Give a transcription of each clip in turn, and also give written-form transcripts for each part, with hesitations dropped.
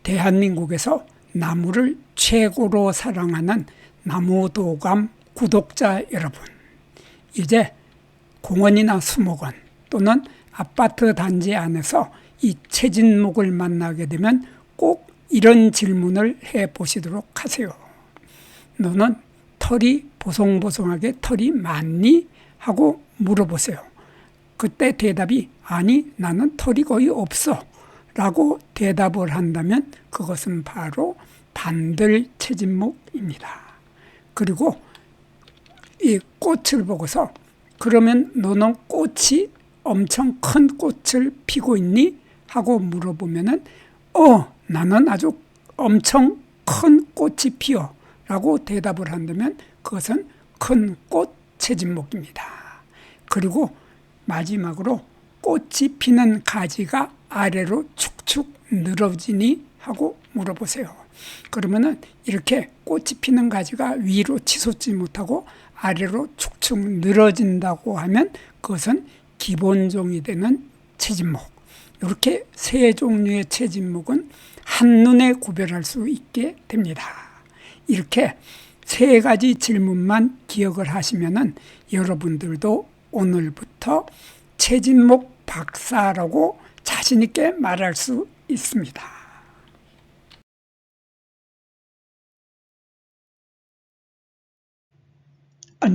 대한민국에서 나무를 최고로 사랑하는 나무도감 구독자 여러분, 이제 공원이나 수목원 또는 아파트 단지 안에서 이 채진목을 만나게 되면 꼭 이런 질문을 해보시도록 하세요. 너는 털이 보송보송하게 털이 많니? 하고 물어보세요. 그때 대답이 아니, 나는 털이 거의 없어 라고 대답을 한다면 그것은 바로 반들채진목입니다. 그리고 이 꽃을 보고서 그러면 너는 꽃이 엄청 큰 꽃을 피고 있니? 하고 물어보면은 나는 아주 엄청 큰 꽃이 피어 라고 대답을 한다면 그것은 큰 꽃 채진목입니다. 그리고 마지막으로 꽃이 피는 가지가 아래로 축축 늘어지니? 하고 물어보세요. 그러면은 이렇게 꽃이 피는 가지가 위로 치솟지 못하고 아래로 축축 늘어진다고 하면 그것은 기본종이 되는 채진목. 이렇게 세 종류의 채진목은 한눈에 구별할 수 있게 됩니다. 이렇게 세 가지 질문만 기억을 하시면은 여러분들도 오늘부터 채진목 박사라고 자신 있게 말할 수 있습니다.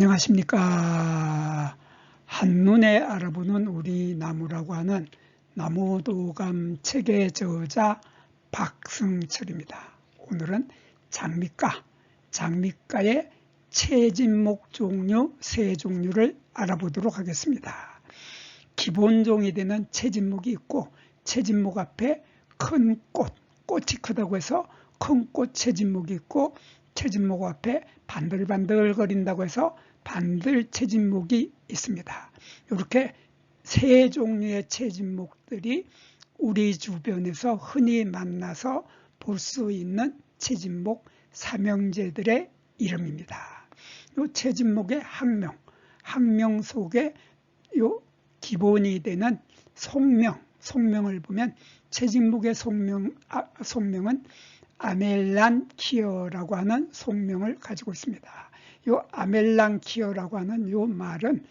안녕하십니까. 한눈에 알아보는 우리 나무라고 하는 나무도감 책의 저자 박승철입니다. 오늘은 장미과의 채진목 종류 세 종류를 알아보도록 하겠습니다. 기본종이 되는 채진목이 있고 채진목 앞에 큰 꽃이 크다고 해서 큰 꽃 채진목이 있고 채진목 앞에 반들반들거린다고 해서 반들채진목이 있습니다. 이렇게 세 종류의 채진목들이 우리 주변에서 흔히 만나서 볼 수 있는 채진목 삼형제들의 이름입니다. 이 채진목의 학명 속에 요 기본이 되는 속명을 보면 채진목의 속명은 아멜란키어라고 하는 속명을 가지고 있습니다. 이 아멜란키어라고 하는 이 말은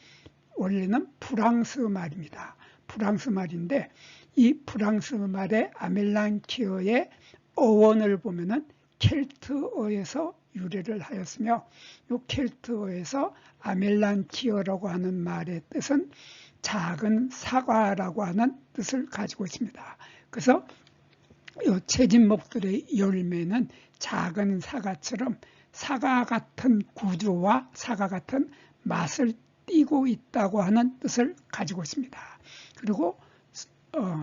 원래는 프랑스 말입니다. 프랑스 말인데 이 프랑스 말의 아멜란키어의 어원을 보면은 켈트어에서 유래를 하였으며 이 켈트어에서 아멜란키어라고 하는 말의 뜻은 작은 사과라고 하는 뜻을 가지고 있습니다. 그래서 이 채진목들의 열매는 작은 사과처럼 사과 같은 구조와 사과 같은 맛을 띠고 있다고 하는 뜻을 가지고 있습니다. 그리고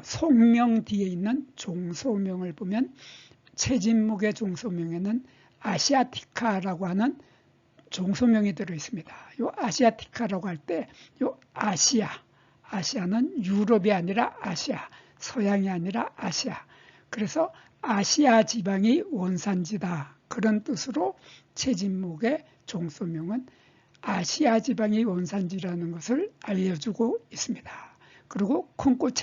속명 뒤에 있는 종소명을 보면 채진목의 종소명에는 아시아티카라고 하는 종소명이 들어 있습니다. 이 아시아티카라고 할 때 이 아시아는 유럽이 아니라 아시아, 서양이 아니라 아시아. 그래서 아시아 지방이 원산지다. 그런 뜻으로 채진목의 종소명은 아시아 지방이 원산지라는 것을 알려주고 있습니다. 그리고 큰꽃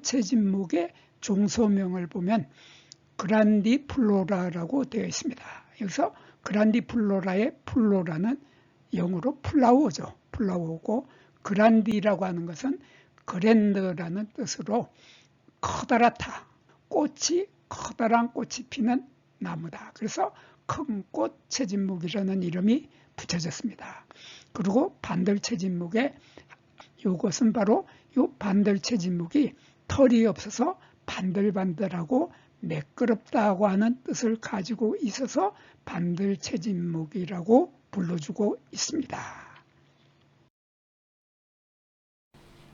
채진목의 종소명을 보면 그란디플로라라고 되어 있습니다. 여기서 그란디플로라의 플로라는 영어로 플라워고 그란디라고 하는 것은 그랜드라는 뜻으로 커다란 꽃이 피는 나무다. 그래서 큰 꽃 채진목이라는 이름이 붙여졌습니다. 그리고 반들채진목의 이것은 바로 이 반들채진목이 털이 없어서 반들반들하고 매끄럽다고 하는 뜻을 가지고 있어서 반들채진목이라고 불러주고 있습니다.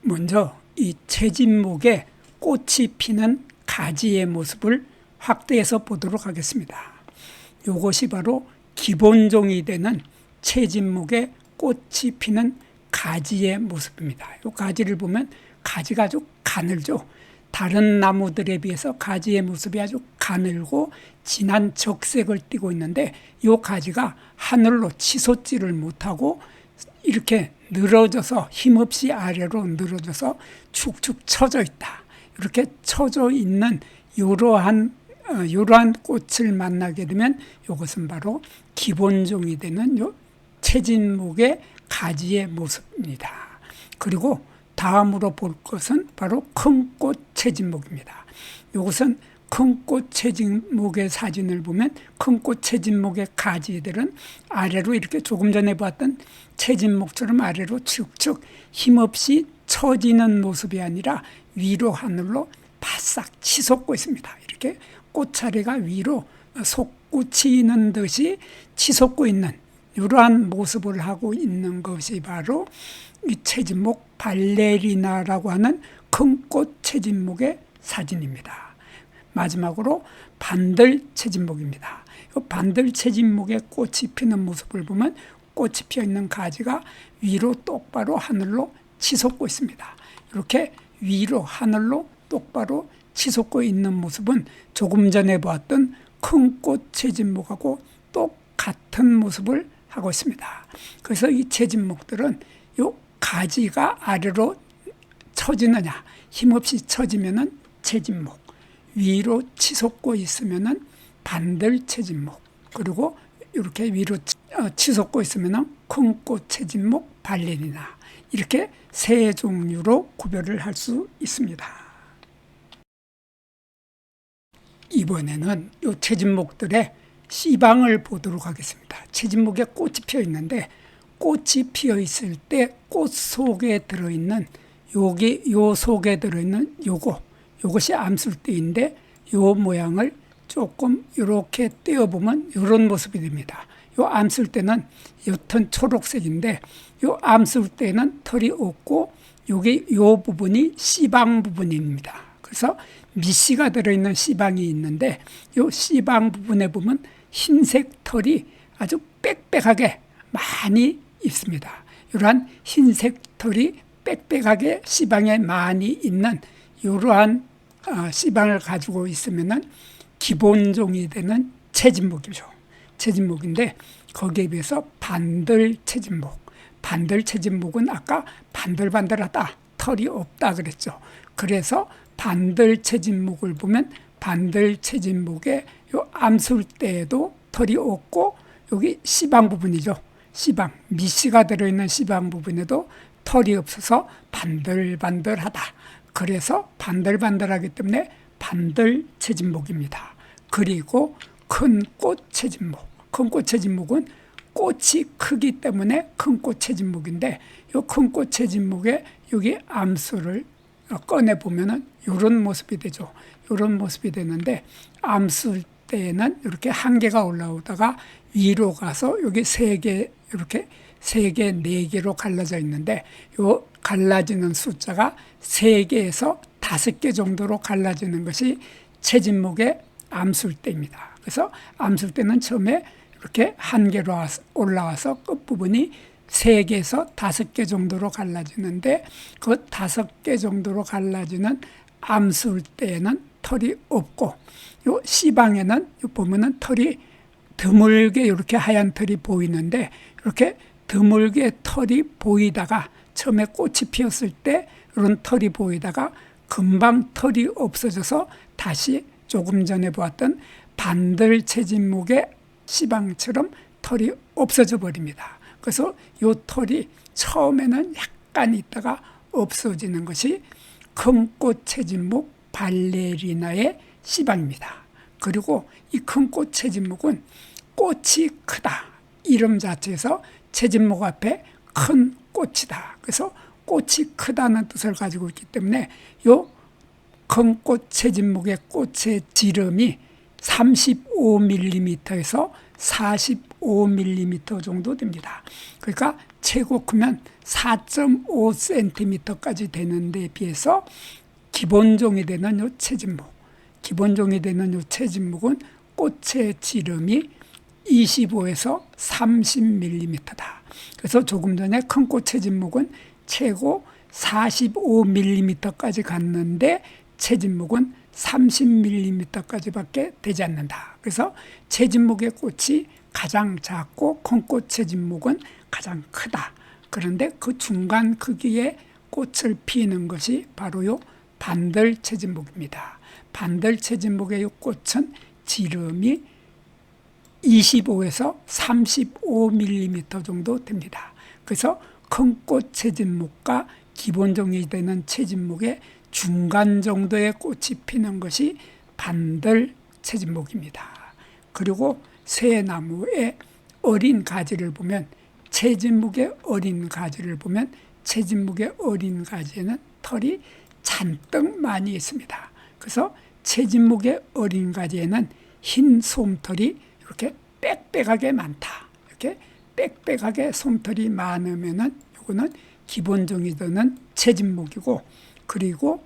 먼저 이 채진목의 꽃이 피는 가지의 모습을 확대해서 보도록 하겠습니다. 이것이 바로 기본종이 되는 채진목의 꽃이 피는 가지의 모습입니다. 이 가지를 보면 가지가 아주 가늘죠. 다른 나무들에 비해서 가지의 모습이 아주 가늘고 진한 적색을 띠고 있는데 이 가지가 하늘로 치솟지를 못하고 이렇게 늘어져서 힘없이 아래로 늘어져서 축축 처져 있다. 이렇게 처져 있는 이러한 이러한 꽃을 만나게 되면 이것은 바로 기본종이 되는 요 채진목의 가지의 모습입니다. 그리고 다음으로 볼 것은 바로 큰 꽃 채진목입니다. 이것은 큰 꽃 채진목의 사진을 보면 큰 꽃 채진목의 가지들은 아래로 이렇게 조금 전에 봤던 채진목처럼 아래로 축축 힘없이 처지는 모습이 아니라 위로 하늘로 바싹 치솟고 있습니다. 이렇게 꽃차례가 위로 솟구치는 듯이 치솟고 있는 이러한 모습을 하고 있는 것이 바로 이 채진목 발레리나라고 하는 큰 꽃 채진목의 사진입니다. 마지막으로 반들 채진목입니다. 이 반들 채진목의 꽃이 피는 모습을 보면 꽃이 피어 있는 가지가 위로 똑바로 하늘로 치솟고 있습니다. 이렇게 위로 하늘로 똑바로 치솟고 있는 모습은 조금 전에 보았던 큰 꽃 채진목하고 똑같은 모습을 하고 있습니다. 그래서 이 채진목들은 요 가지가 아래로 처지느냐, 힘없이 처지면은 채진목, 위로 치솟고 있으면은 반들 채진목, 그리고 이렇게 위로 치솟고 있으면은 큰 꽃 채진목 발레리나, 이렇게 세 종류로 구별을 할 수 있습니다. 이번에는 이 채진목들의 씨방을 보도록 하겠습니다. 채진목에 꽃이 피어 있는데 꽃이 피어 있을 때 꽃 속에 들어있는 요 속에 들어있는 요것이 암술대인데 요 모양을 조금 이렇게 떼어보면 이런 모습이 됩니다. 요 암술대는 옅은 초록색인데 요 암술대는 털이 없고 요 부분이 씨방 부분입니다. 그래서 미씨가 들어있는 씨방이 있는데 요 씨방 부분에 보면 흰색 털이 아주 빽빽하게 많이 있습니다. 이러한 흰색 털이 빽빽하게 씨방에 많이 있는 이러한 씨방을 가지고 있으면은 기본종이 되는 채진목이죠. 채진목인데 거기에 비해서 반들 채진목. 반들 채진목은 아까 반들반들하다, 털이 없다 그랬죠. 그래서 반들 채진목을 보면 반들 채진목의 요 암술대에도 털이 없고 여기 씨방 부분이죠. 씨방, 미씨가 들어있는 씨방 부분에도 털이 없어서 반들반들하다. 그래서 반들반들하기 때문에 반들 채진목입니다. 그리고 큰 꽃 채진목. 큰 꽃 채진목은 꽃이 크기 때문에 큰 꽃 채진목인데 이 큰 꽃 채진목에 여기 암술을 꺼내 보면은 이런 모습이 되죠. 이런 모습이 되는데 암술 때에는 이렇게 한 개가 올라오다가 위로 가서 여기 세 개, 이렇게 세 개, 네 개로 갈라져 있는데 요 갈라지는 숫자가 3개에서 5개 정도로 갈라지는 것이 채진목의 암술대입니다. 그래서 암술대는 처음에 이렇게 한 개로 올라와서 끝부분이 3개에서 5개 정도로 갈라지는데 그 5개 정도로 갈라지는 암술대에는 털이 없고 요 씨방에는 보면은 털이 드물게 이렇게 하얀 털이 보이는데 이렇게 드물게 털이 보이다가 처음에 꽃이 피었을 때 이런 털이 보이다가 금방 털이 없어져서 다시 조금 전에 보았던 반들 채진목의 씨방처럼 털이 없어져 버립니다. 그래서 이 털이 처음에는 약간 있다가 없어지는 것이 큰 꽃 채진목 발레리나의 씨방입니다. 그리고 이 큰 꽃 채진목은 꽃이 크다. 이름 자체에서 채진목 앞에 큰 꽃이다. 그래서 꽃이 크다는 뜻을 가지고 있기 때문에 이 큰 꽃 채진목의 꽃의 지름이 35mm에서 45mm 정도 됩니다. 그러니까 최고 크면 4.5cm까지 되는 데 비해서 기본종이 되는 이 채진목, 기본종이 되는 이 채진목은 꽃의 지름이 25에서 30mm다. 그래서 조금 전에 큰 꽃 채진목은 최고 45mm까지 갔는데 채진목은 30mm까지밖에 되지 않는다. 그래서 채진목의 꽃이 가장 작고 큰 꽃 채진목은 가장 크다. 그런데 그 중간 크기의 꽃을 피우는 것이 바로 요 반들 채진목입니다. 반들 채진목의 이 꽃은 지름이 25에서 35mm 정도 됩니다. 그래서 큰 꽃 채진목과 기본종이 되는 채진목의 중간 정도의 꽃이 피는 것이 반들 채진목입니다. 그리고 새 나무의 어린 가지를 보면 채진목의 어린 가지를 보면 채진목의 어린 가지에는 털이 잔뜩 많이 있습니다. 그래서 채진목의 어린 가지에는 흰 솜털이 이렇게 빽빽하게 많다. 이렇게 빽빽하게 솜털이 많으면은 이거는 기본종이 되는 채진목이고, 그리고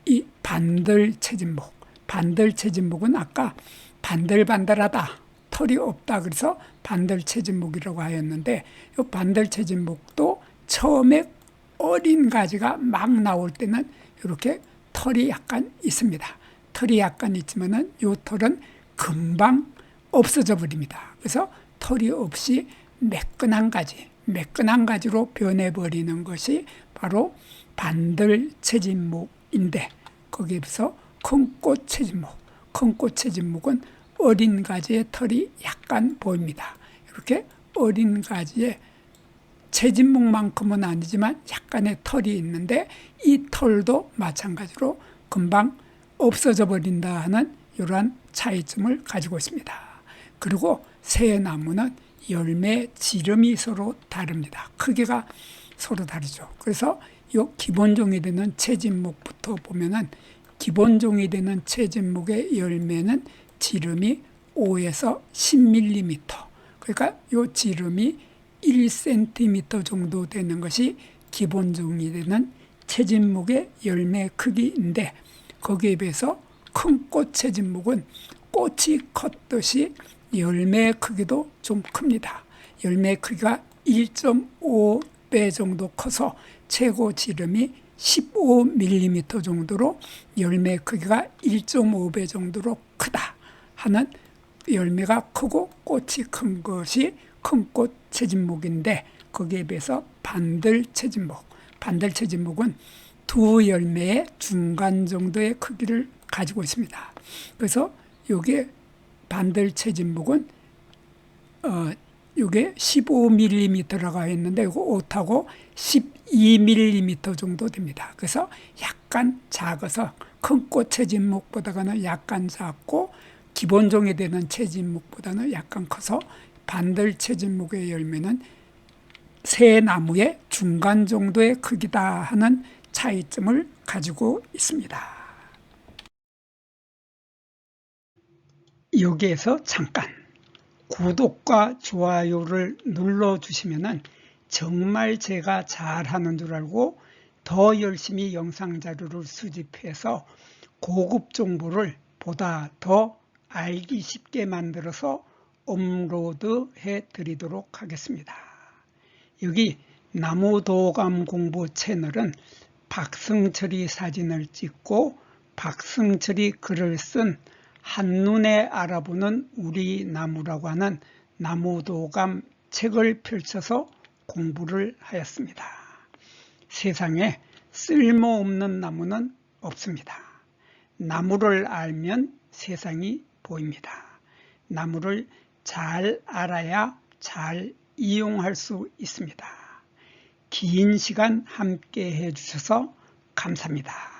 이 반들 채진목, 반들 채진목은 아까 반들반들하다, 털이 없다 그래서 반들 채진목이라고 하였는데, 이 반들 채진목도 처음에 어린 가지가 막 나올 때는 이렇게 털이 약간 있습니다. 털이 약간 있지만은 이 털은 금방 없어져 버립니다. 그래서 털이 없이 매끈한 가지로 변해버리는 것이 바로 반들 채진목인데, 거기에서 큰 꽃 채진목, 큰 꽃 채진목은 어린 가지의 털이 약간 보입니다. 이렇게 어린 가지에 채진목만큼은 아니지만 약간의 털이 있는데, 이 털도 마찬가지로 금방 없어져 버린다 하는 이러한 차이점을 가지고 있습니다. 그리고 새 나무는 열매 지름이 서로 다릅니다. 크기가 서로 다르죠. 그래서 이 기본종이 되는 채진목부터 보면은, 기본종이 되는 채진목의 열매는 지름이 5에서 10mm, 그러니까 이 지름이 1cm 정도 되는 것이 기본종이 되는 채진목의 열매 크기인데, 거기에 비해서 큰 꽃 채진목은 꽃이 컸듯이 열매 크기도 좀 큽니다. 열매 크기가 1.5배 정도 커서 최고 지름이 15mm 정도로 열매 크기가 1.5배 정도로 크다 하는, 열매가 크고 꽃이 큰 것이 큰 꽃 채진목인데, 거기에 비해서 반들 채진목, 반들 채진목은 두 열매의 중간 정도의 크기를 가지고 있습니다. 그래서 이게 반들 채진목은 이게 15mm라고 했는데 이거 옷하고 12mm 정도 됩니다. 그래서 약간 작아서 큰 꽃 채진목보다는 약간 작고, 기본종이 되는 채진목보다는 약간 커서 반들 채진목의 열매는 새 나무의 중간 정도의 크기다 하는 차이점을 가지고 있습니다. 여기에서 잠깐 구독과 좋아요를 눌러주시면 정말 제가 잘하는 줄 알고 더 열심히 영상 자료를 수집해서 고급 정보를 보다 더 알기 쉽게 만들어서 업로드해 드리도록 하겠습니다. 여기 나무도감 공부 채널은 박승철이 사진을 찍고 박승철이 글을 쓴 한눈에 알아보는 우리 나무라고 하는 나무도감 책을 펼쳐서 공부를 하였습니다. 세상에 쓸모없는 나무는 없습니다. 나무를 알면 세상이 보입니다. 나무를 잘 알아야 잘 이용할 수 있습니다. 긴 시간 함께 해주셔서 감사합니다.